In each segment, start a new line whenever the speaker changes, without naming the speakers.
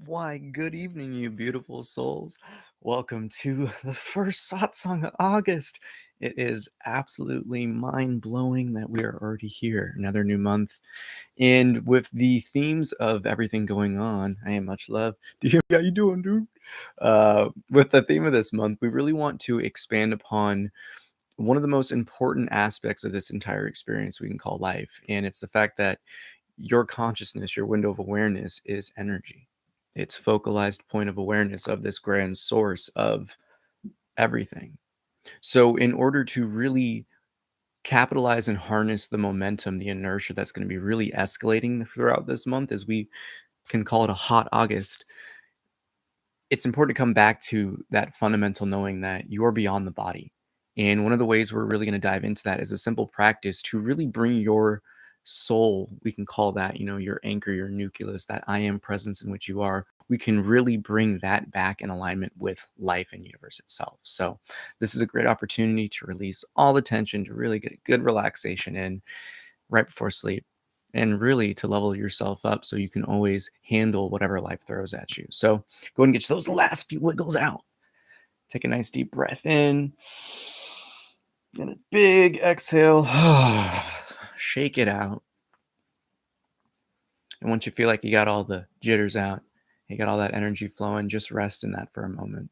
Why, good evening, you beautiful souls. Welcome to the first Satsang of August. It is absolutely mind-blowing that we are already here, another new month. And with the themes of everything going on, I am much love. How you doing, dude? With the theme of this month, we really want to expand upon one of the most important aspects of this entire experience we can call life. And it's the fact that your consciousness, your window of awareness is energy. It's focalized point of awareness of this grand source of everything. So in order to really capitalize and harness the momentum, the inertia that's going to be really escalating throughout this month, as we can call it a hot August, it's important to come back to that fundamental knowing that you're beyond the body. And one of the ways we're really going to dive into that is a simple practice to really bring your soul, we can call that, your anchor, your nucleus, that I am presence in which you are. We can really bring that back in alignment with life and universe itself. So this is a great opportunity to release all the tension, to really get a good relaxation in right before sleep, and really to level yourself up so you can always handle whatever life throws at you. So go ahead and get those last few wiggles out. Take a nice deep breath in and a big exhale. Shake it out. And once you feel like you got all the jitters out, you got all that energy flowing, just rest in that for a moment.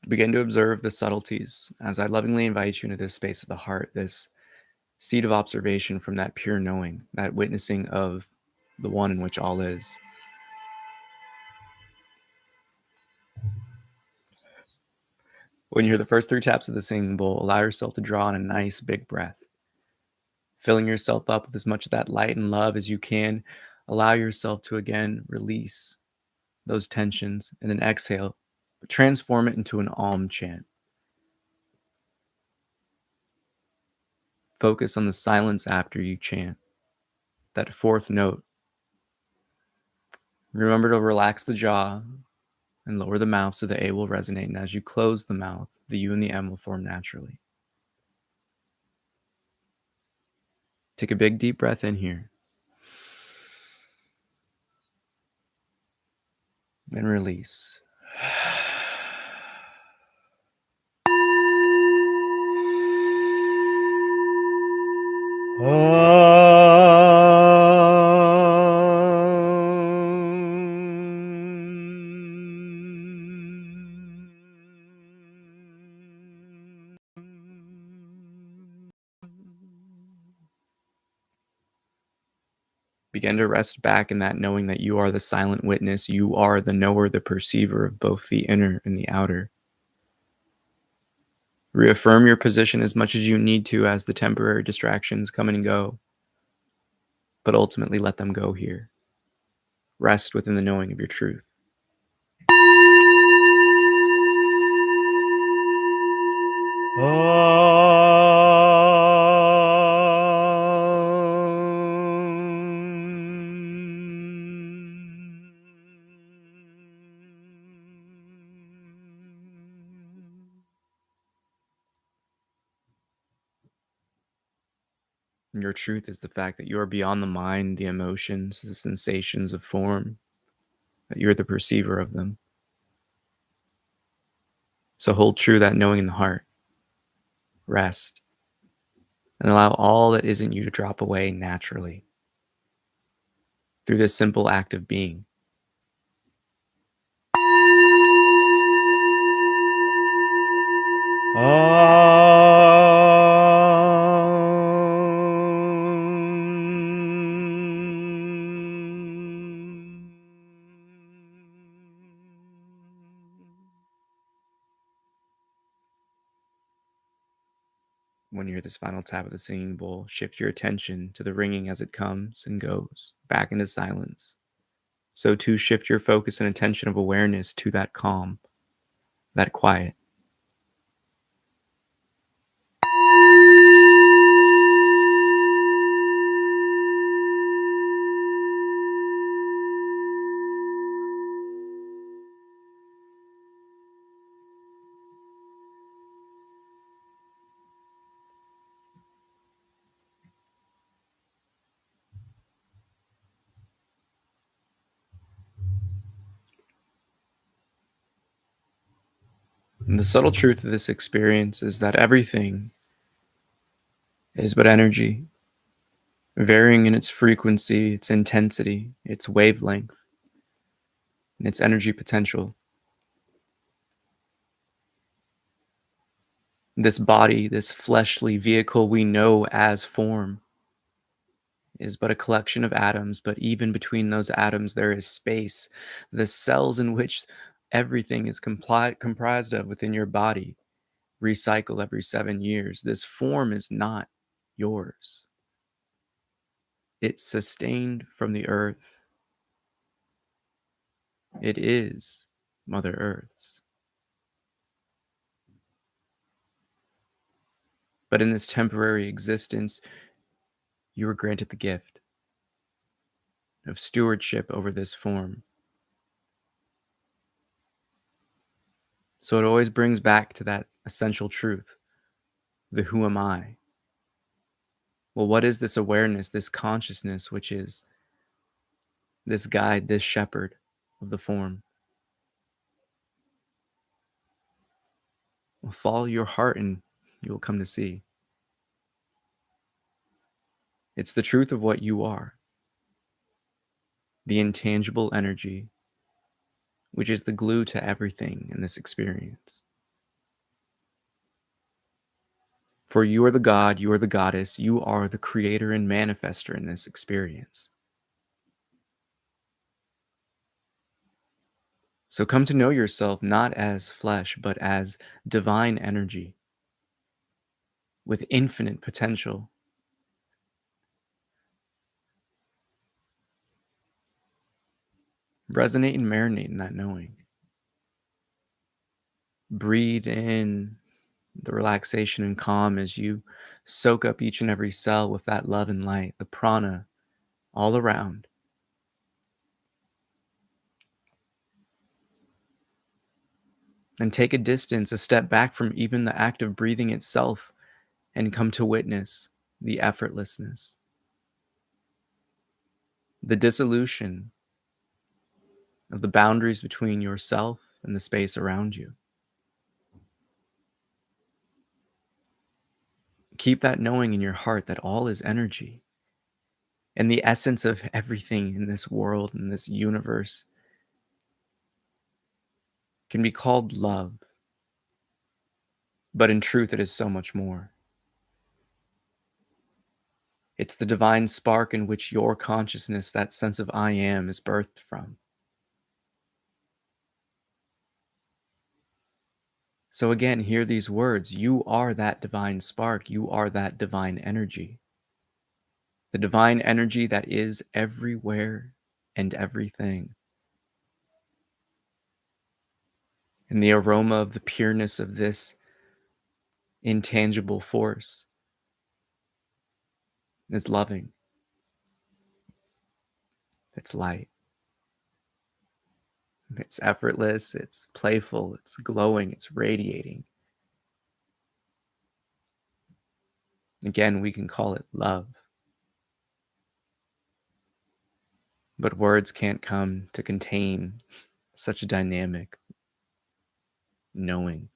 Begin to observe the subtleties as I lovingly invite you into this space of the heart, this seat of observation from that pure knowing, that witnessing of the one in which all is. When you hear the first 3 taps of the singing bowl, allow yourself to draw in a nice big breath, filling yourself up with as much of that light and love as you can. Allow yourself to again release those tensions in an exhale, but transform it into an Om chant. Focus on the silence after you chant, that 4th note. Remember to relax the jaw and lower the mouth so the A will resonate. And as you close the mouth, the U and the M will form naturally. Take a big deep breath in here. And release. Begin to rest back in that knowing that you are the silent witness. You are the knower, the perceiver of both the inner and the outer. Reaffirm your position as much as you need to as the temporary distractions come and go, but ultimately let them go here. Rest within the knowing of your truth. Your truth is the fact that you are beyond the mind, the emotions, the sensations of form, that you're the perceiver of them. So hold true that knowing in the heart. Rest. And allow all that isn't you to drop away naturally through this simple act of being. When you hear this final tap of the singing bowl, shift your attention to the ringing as it comes and goes back into silence. So too, shift your focus and attention of awareness to that calm, that quiet. And the subtle truth of this experience is that everything is but energy, varying in its frequency, its intensity, its wavelength, and its energy potential. This body, this fleshly vehicle we know as form, is but a collection of atoms, but even between those atoms there is space. The cells in which everything is comprised of within your body recycle every 7 years. This form is not yours. It's sustained from the earth. It is Mother Earth's. But in this temporary existence, you were granted the gift of stewardship over this form. So it always brings back to that essential truth, the who am I? Well, what is this awareness, this consciousness, which is this guide, this shepherd of the form? Well, follow your heart and you will come to see. It's the truth of what you are, the intangible energy, which is the glue to everything in this experience. For you are the God, you are the goddess, you are the creator and manifester in this experience. So come to know yourself not as flesh, but as divine energy with infinite potential. Resonate and marinate in that knowing. Breathe in the relaxation and calm as you soak up each and every cell with that love and light, the prana all around. And take a distance, a step back from even the act of breathing itself, and come to witness the effortlessness, the dissolution of the boundaries between yourself and the space around you. Keep that knowing in your heart that all is energy. And the essence of everything in this world, in this universe, can be called love. But in truth, it is so much more. It's the divine spark in which your consciousness, that sense of I am, is birthed from. So again, hear these words. You are that divine spark. You are that divine energy. The divine energy that is everywhere and everything. And the aroma of the pureness of this intangible force is loving. It's light. It's effortless. It's playful. It's glowing. It's radiating. Again, we can call it love. But words can't come to contain such a dynamic knowing.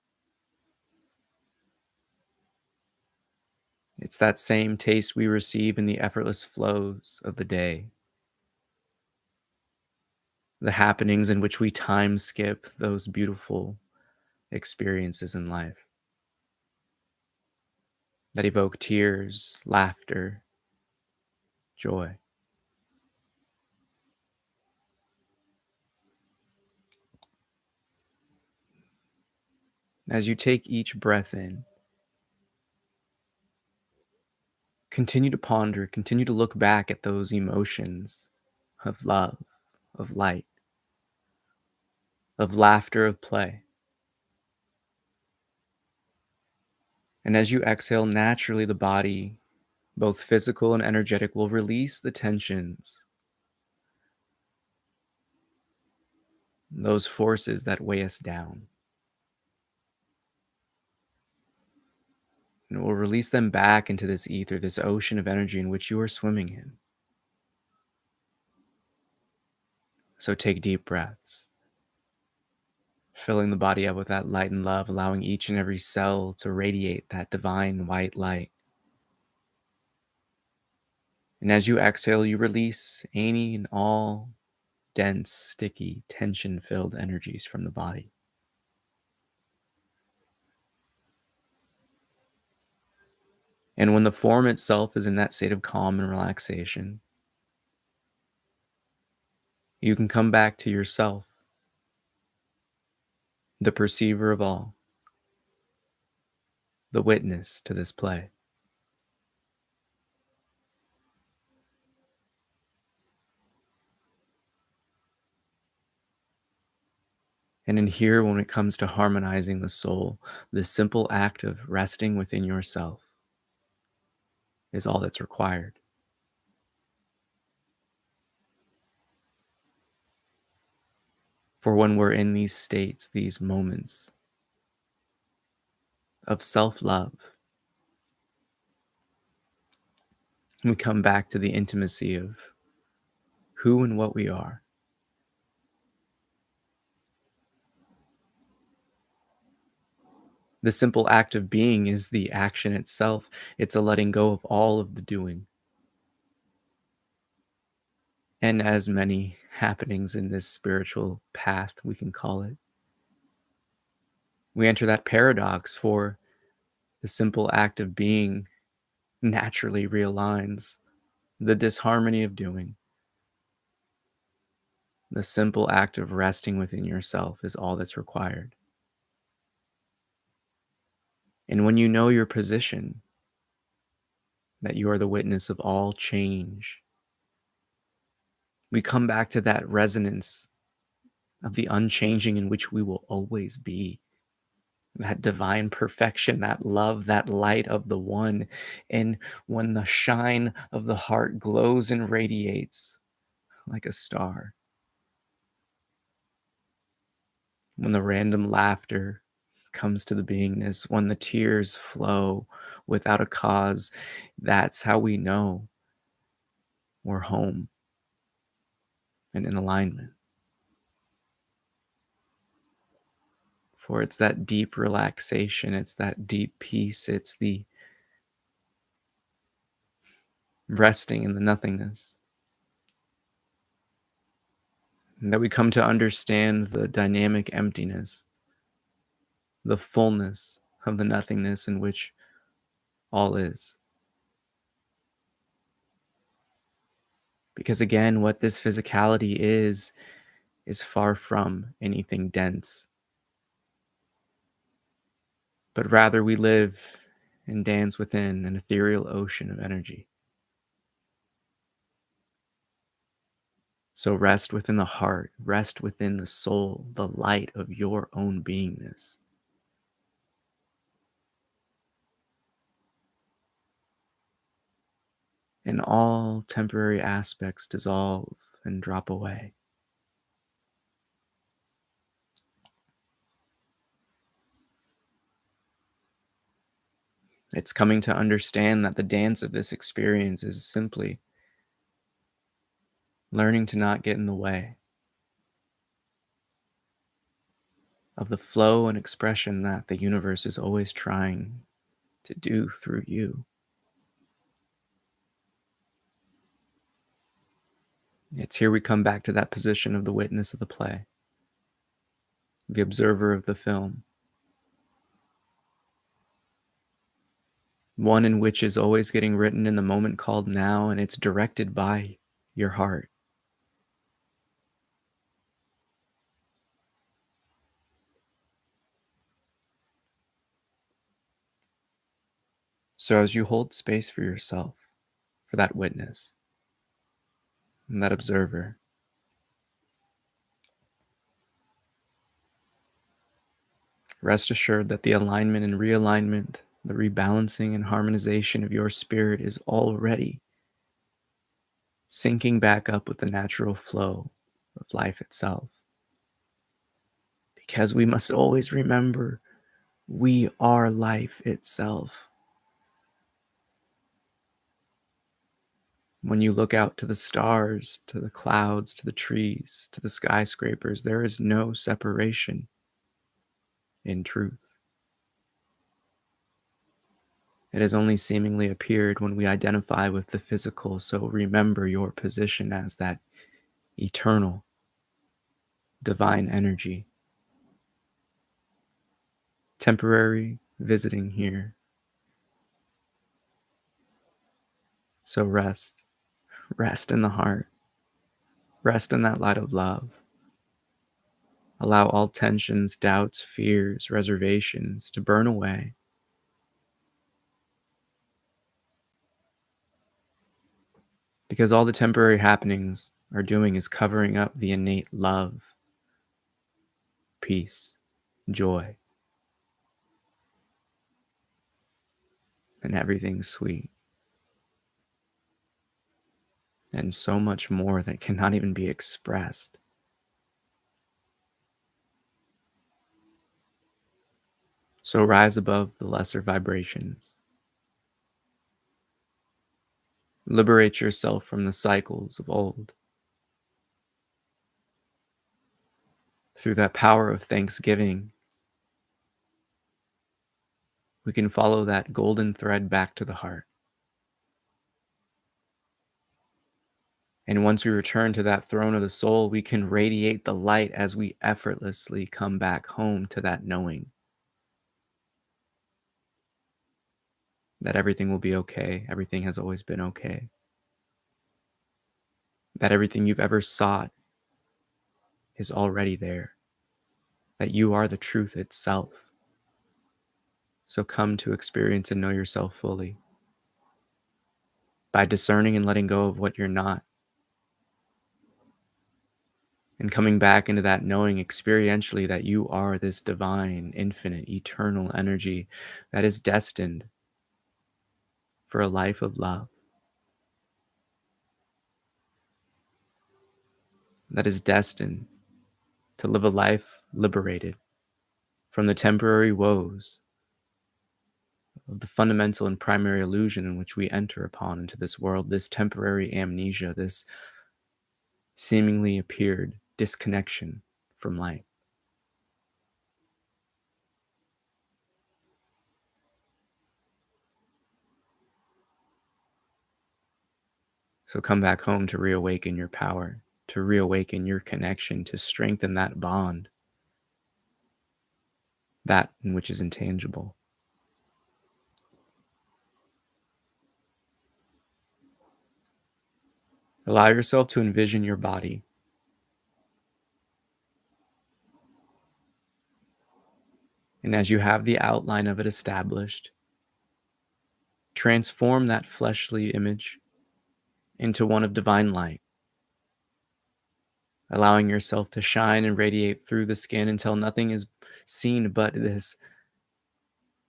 It's that same taste we receive in the effortless flows of the day, the happenings in which we time skip those beautiful experiences in life that evoke tears, laughter, joy. As you take each breath in, continue to ponder, continue to look back at those emotions of love, of light, of laughter, of play. And as you exhale, naturally the body, both physical and energetic, will release the tensions, those forces that weigh us down. And it will release them back into this ether, this ocean of energy in which you are swimming in. So take deep breaths. filling the body up with that light and love, allowing each and every cell to radiate that divine white light. And as you exhale, you release any and all dense, sticky, tension-filled energies from the body. And when the form itself is in that state of calm and relaxation, you can come back to yourself, the perceiver of all, the witness to this play. And in here, when it comes to harmonizing the soul, the simple act of resting within yourself is all that's required. For when we're in these states, these moments of self-love, we come back to the intimacy of who and what we are. The simple act of being is the action itself. It's a letting go of all of the doing. And as many happenings in this spiritual path, we can call it, we enter that paradox, for the simple act of being naturally realigns the disharmony of doing. The simple act of resting within yourself is all that's required. And when you know your position, that you are the witness of all change, we come back to that resonance of the unchanging in which we will always be. That divine perfection, that love, that light of the one. And when the shine of the heart glows and radiates like a star, when the random laughter comes to the beingness, when the tears flow without a cause, that's how we know we're home and in alignment. For it's that deep relaxation, it's that deep peace, it's the resting in the nothingness, and that we come to understand the dynamic emptiness, the fullness of the nothingness in which all is. Because again, what this physicality is far from anything dense, but rather we live and dance within an ethereal ocean of energy. So rest within the heart, rest within the soul, the light of your own beingness. And all temporary aspects dissolve and drop away. It's coming to understand that the dance of this experience is simply learning to not get in the way of the flow and expression that the universe is always trying to do through you. It's here we come back to that position of the witness of the play, the observer of the film, one in which is always getting written in the moment called now, and it's directed by your heart. So as you hold space for yourself, for that witness and that observer, rest assured that the alignment and realignment, the rebalancing and harmonization of your spirit is already syncing back up with the natural flow of life itself. Because we must always remember, we are life itself. When you look out to the stars, to the clouds, to the trees, to the skyscrapers, there is no separation. in truth. It has only seemingly appeared when we identify with the physical, so remember your position as that eternal, divine energy. Temporary visiting here. So rest in the heart, rest in that light of love. Allow all tensions, doubts, fears, reservations to burn away. Because all the temporary happenings are doing is covering up the innate love, peace, joy, and everything sweet. And so much more that cannot even be expressed. So rise above the lesser vibrations. Liberate yourself from the cycles of old. Through that power of thanksgiving, we can follow that golden thread back to the heart. And once we return to that throne of the soul, we can radiate the light as we effortlessly come back home to that knowing that everything will be okay. Everything has always been okay. That everything you've ever sought is already there. That you are the truth itself. So come to experience and know yourself fully by discerning and letting go of what you're not. And coming back into that knowing experientially that you are this divine, infinite, eternal energy that is destined for a life of love. That is destined to live a life liberated from the temporary woes of the fundamental and primary illusion in which we enter upon into this world, this temporary amnesia, this seemingly appeared disconnection from light. So come back home to reawaken your power, to reawaken your connection, to strengthen that bond, that in which is intangible. Allow yourself to envision your body. And as you have the outline of it established, transform that fleshly image into one of divine light, allowing yourself to shine and radiate through the skin until nothing is seen but this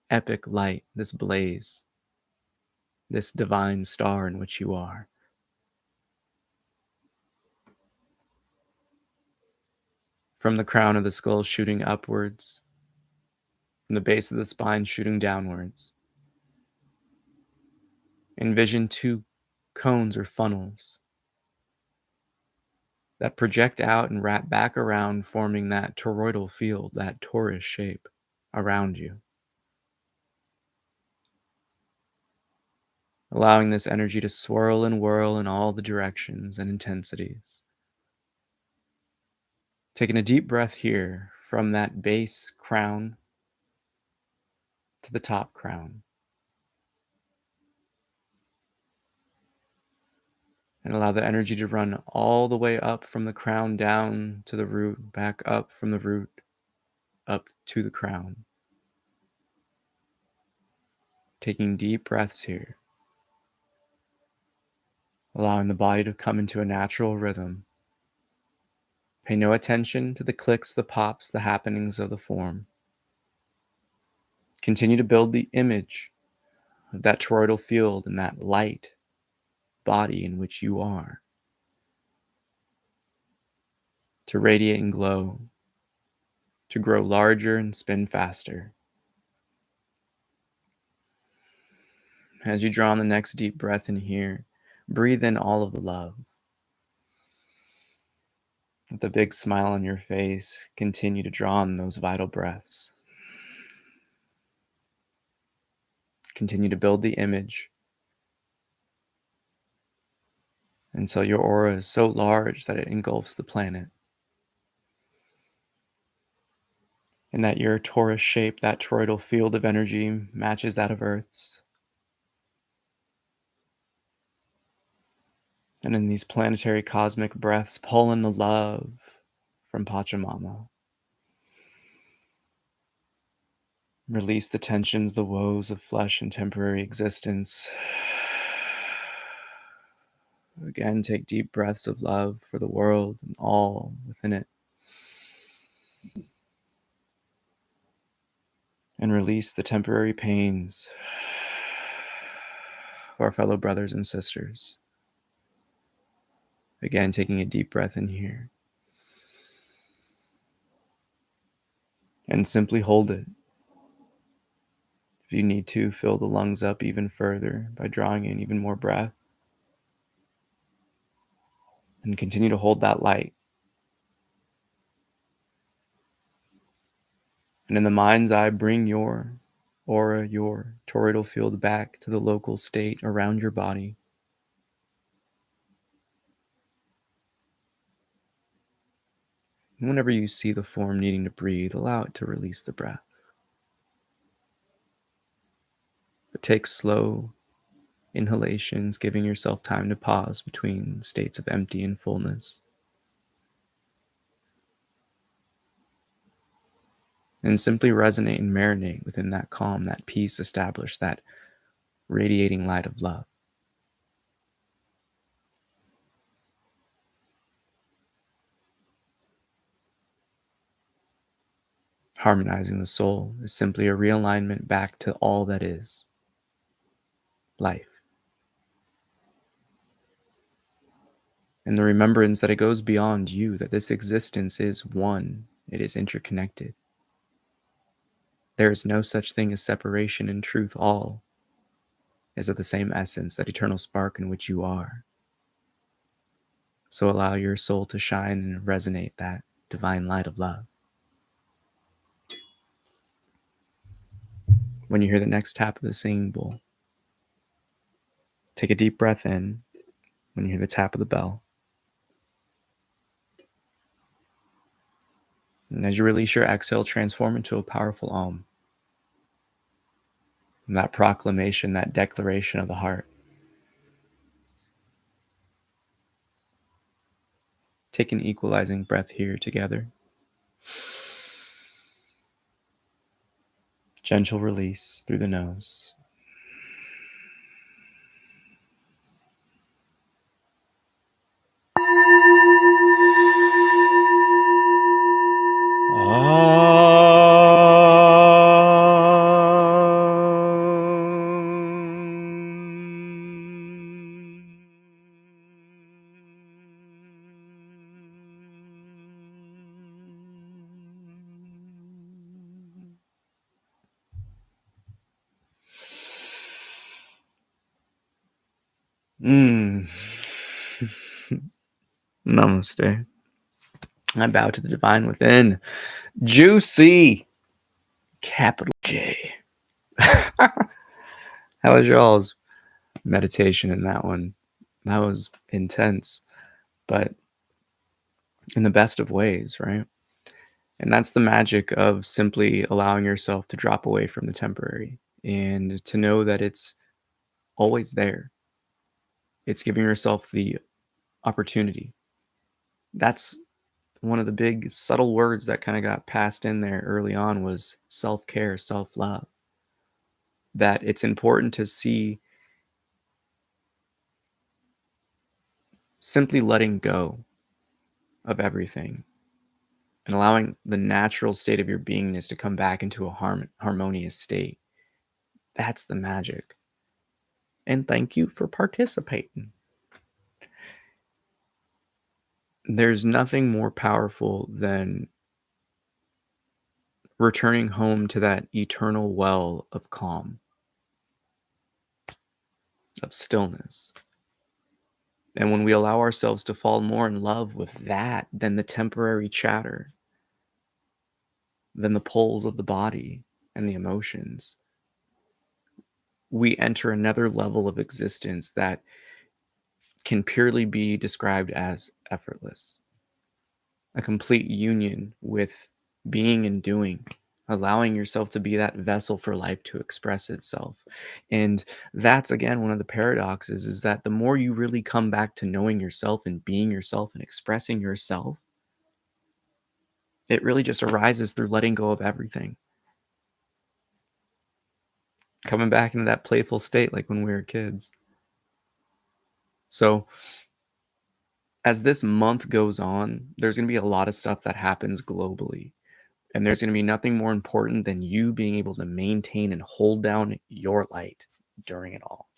epic light, this blaze, this divine star in which you are. From the crown of the skull shooting upwards, from the base of the spine shooting downwards. Envision two cones or funnels that project out and wrap back around, forming that toroidal field, that torus shape around you. Allowing this energy to swirl and whirl in all the directions and intensities. Taking a deep breath here from that base crown to the top crown. And allow the energy to run all the way up from the crown down to the root, back up from the root, up to the crown. Taking deep breaths here. Allowing the body to come into a natural rhythm. Pay no attention to the clicks, the pops, the happenings of the form. Continue to build the image of that toroidal field and that light body in which you are. To radiate and glow, to grow larger and spin faster. As you draw on the next deep breath in here, breathe in all of the love. With a big smile on your face, continue to draw on those vital breaths. Continue to build the image until your aura is so large that it engulfs the planet. And that your torus shape, that toroidal field of energy, matches that of Earth's. And in these planetary cosmic breaths, pull in the love from Pachamama. Release the tensions, the woes of flesh and temporary existence. Again, take deep breaths of love for the world and all within it. And release the temporary pains of our fellow brothers and sisters. Again, taking a deep breath in here. And simply hold it. If you need to, fill the lungs up even further by drawing in even more breath. And continue to hold that light. And in the mind's eye, bring your aura, your toroidal field back to the local state around your body. And whenever you see the form needing to breathe, allow it to release the breath. But take slow inhalations, giving yourself time to pause between states of empty and fullness. And simply resonate and marinate within that calm, that peace established, that radiating light of love. Harmonizing the soul is simply a realignment back to all that is life. And the remembrance that it goes beyond you, that this existence is one, it is interconnected. There is no such thing as separation. In truth, all is of the same essence, that eternal spark in which you are. So allow your soul to shine and resonate that divine light of love. When you hear the next tap of the singing bowl, take a deep breath in. When you hear the tap of the bell, and as you release your exhale, transform into a powerful Om. And that proclamation, that declaration of the heart. Take an equalizing breath here together. Gentle release through the nose. Namaste. I bow to the divine within. Juicy. Capital J. How was y'all's meditation in that one? That was intense, but in the best of ways, right? And that's the magic of simply allowing yourself to drop away from the temporary and to know that it's always there. It's giving yourself the opportunity. That's one of the big subtle words that kind of got passed in there early on was self-care, self-love. That it's important to see simply letting go of everything and allowing the natural state of your beingness to come back into a harmonious state. That's the magic. And thank you for participating. There's nothing more powerful than returning home to that eternal well of calm, of stillness. And when we allow ourselves to fall more in love with that than the temporary chatter, than the pulls of the body and the emotions, we enter another level of existence that can purely be described as effortless, a complete union with being and doing, allowing yourself to be that vessel for life to express itself. And that's, again, one of the paradoxes, is that the more you really come back to knowing yourself and being yourself and expressing yourself, it really just arises through letting go of everything, coming back into that playful state like when we were kids. So as this month goes on, there's going to be a lot of stuff that happens globally. And there's going to be nothing more important than you being able to maintain and hold down your light during it all.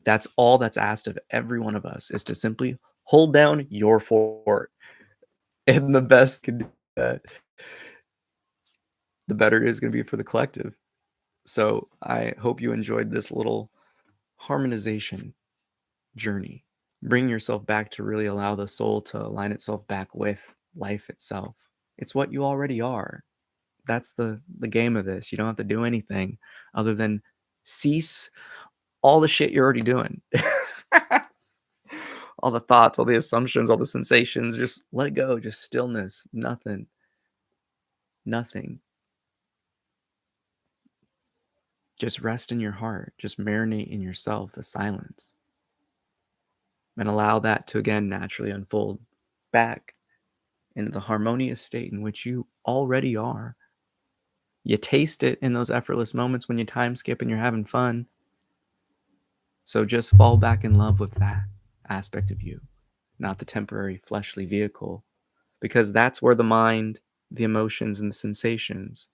That's all that's asked of every one of us, is to simply hold down your fort. And the best can do that, the better it is going to be for the collective. So I hope you enjoyed this little harmonization journey. Bring yourself back to really allow the soul to align itself back with life itself. It's what you already are. That's the game of this. You don't have to do anything other than cease all the shit you're already doing. All the thoughts, all the assumptions, all the sensations, just let it go. Just stillness, nothing. Just rest in your heart. Just marinate in yourself, the silence. And allow that to, again, naturally unfold back into the harmonious state in which you already are. You taste it in those effortless moments when you time skip and you're having fun. So just fall back in love with that aspect of you, not the temporary fleshly vehicle, because that's where the mind, the emotions, and the sensations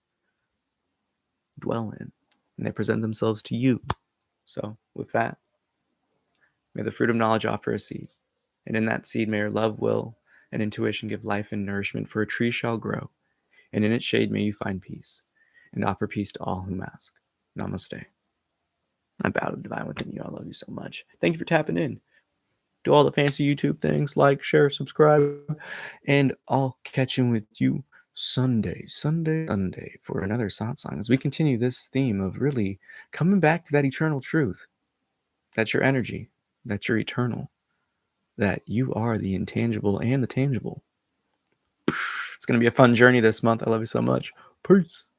dwell in, and they present themselves to you. So with that, may the fruit of knowledge offer a seed, and in that seed may your love, will, and intuition give life and nourishment, for a tree shall grow, and in its shade may you find peace, and offer peace to all whom ask. Namaste. I bow to the divine within you. I love you so much. Thank you for tapping in. Do all the fancy YouTube things, like, share, subscribe, and I'll catch in with you Sunday for another satsang as we continue this theme of really coming back to that eternal truth. That's your energy, that's your eternal, that you are the intangible and the tangible. It's going to be a fun journey this month. I love you so much. Peace.